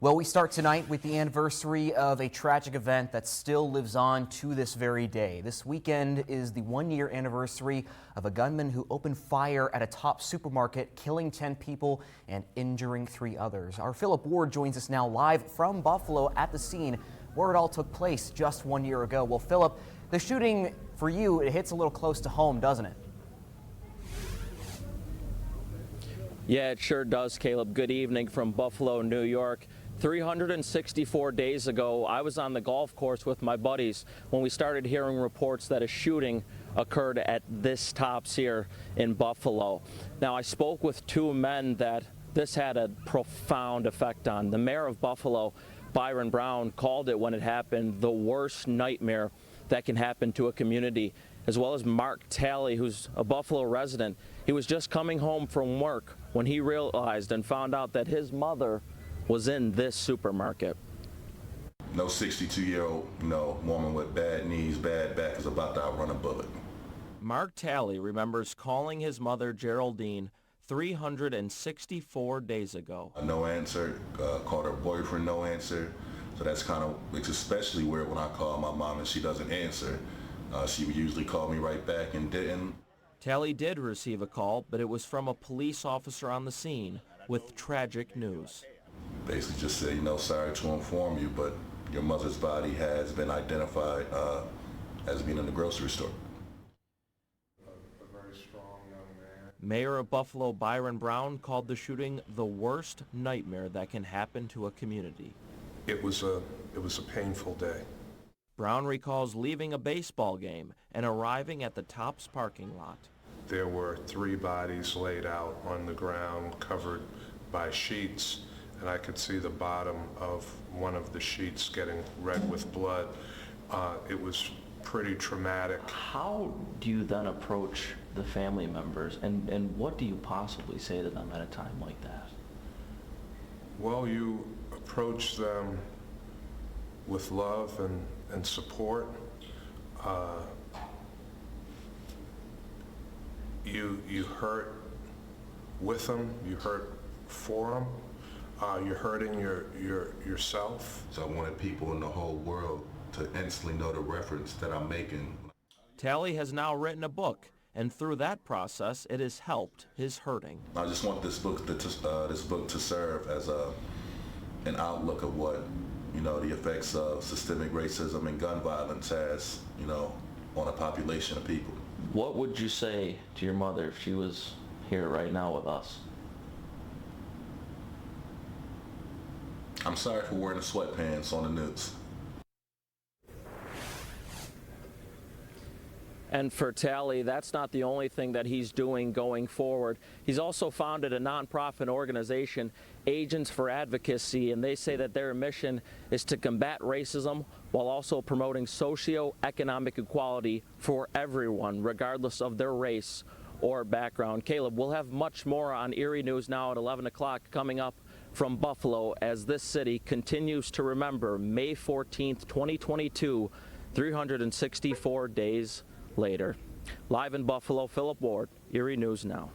Well, we start tonight with the anniversary of a tragic event that still lives on to this very day. This weekend is the one-year anniversary of a gunman who opened fire at a Top supermarket, killing 10 people and injuring 3 others. Our Philip Ward joins us now live from Buffalo at the scene where it all took place just 1 year ago. Well, Philip, the shooting for you, it hits a little close to home, doesn't it? Yeah, it sure does, Caleb. Good evening from Buffalo, New York. 364 days ago, I was on the golf course with my buddies when we started hearing reports that a shooting occurred at this Tops here in Buffalo. Now, I spoke with 2 men that this had a profound effect on. The mayor of Buffalo, Byron Brown, called it when it happened the worst nightmare that can happen to a community, as well as Mark Talley, who's a Buffalo resident. He was just coming home from work when he realized and found out that his mother was in this supermarket. No 62-year-old, woman with bad knees, bad back is about to outrun a bullet. Mark Talley remembers calling his mother, Geraldine, 364 days ago. No answer, called her boyfriend, no answer. So that's it's especially weird when I call my mom and she doesn't answer. She would usually call me right back and didn't. Talley did receive a call, but it was from a police officer on the scene with tragic news. Basically just said, sorry to inform you, but your mother's body has been identified as being in the grocery store. A very strong young man. Mayor of Buffalo, Byron Brown, called the shooting the worst nightmare that can happen to a community. It was a painful day. Brown recalls leaving a baseball game and arriving at the Tops parking lot. There were 3 bodies laid out on the ground, covered by sheets, and I could see the bottom of one of the sheets getting red with blood. It was pretty traumatic. How do you then approach the family members, and what do you possibly say to them at a time like that? Well, you approach them with love and support. You hurt with them, you hurt for them. You're hurting yourself. So I wanted people in the whole world to instantly know the reference that I'm making. Talley has now written a book, and through that process, it has helped his hurting. I just want this book to serve as an outlook of what the effects of systemic racism and gun violence has on a population of people. What would you say to your mother if she was here right now with us? I'm sorry for wearing the sweatpants on the news. And for Talley, that's not the only thing that he's doing going forward. He's also founded a nonprofit organization, Agents for Advocacy, and they say that their mission is to combat racism while also promoting socio-economic equality for everyone, regardless of their race or background. Caleb, we'll have much more on Erie News Now at 11 o'clock coming up from Buffalo as this city continues to remember May 14th, 2022, 364 days later. Live in Buffalo, Philip Ward, Erie News Now.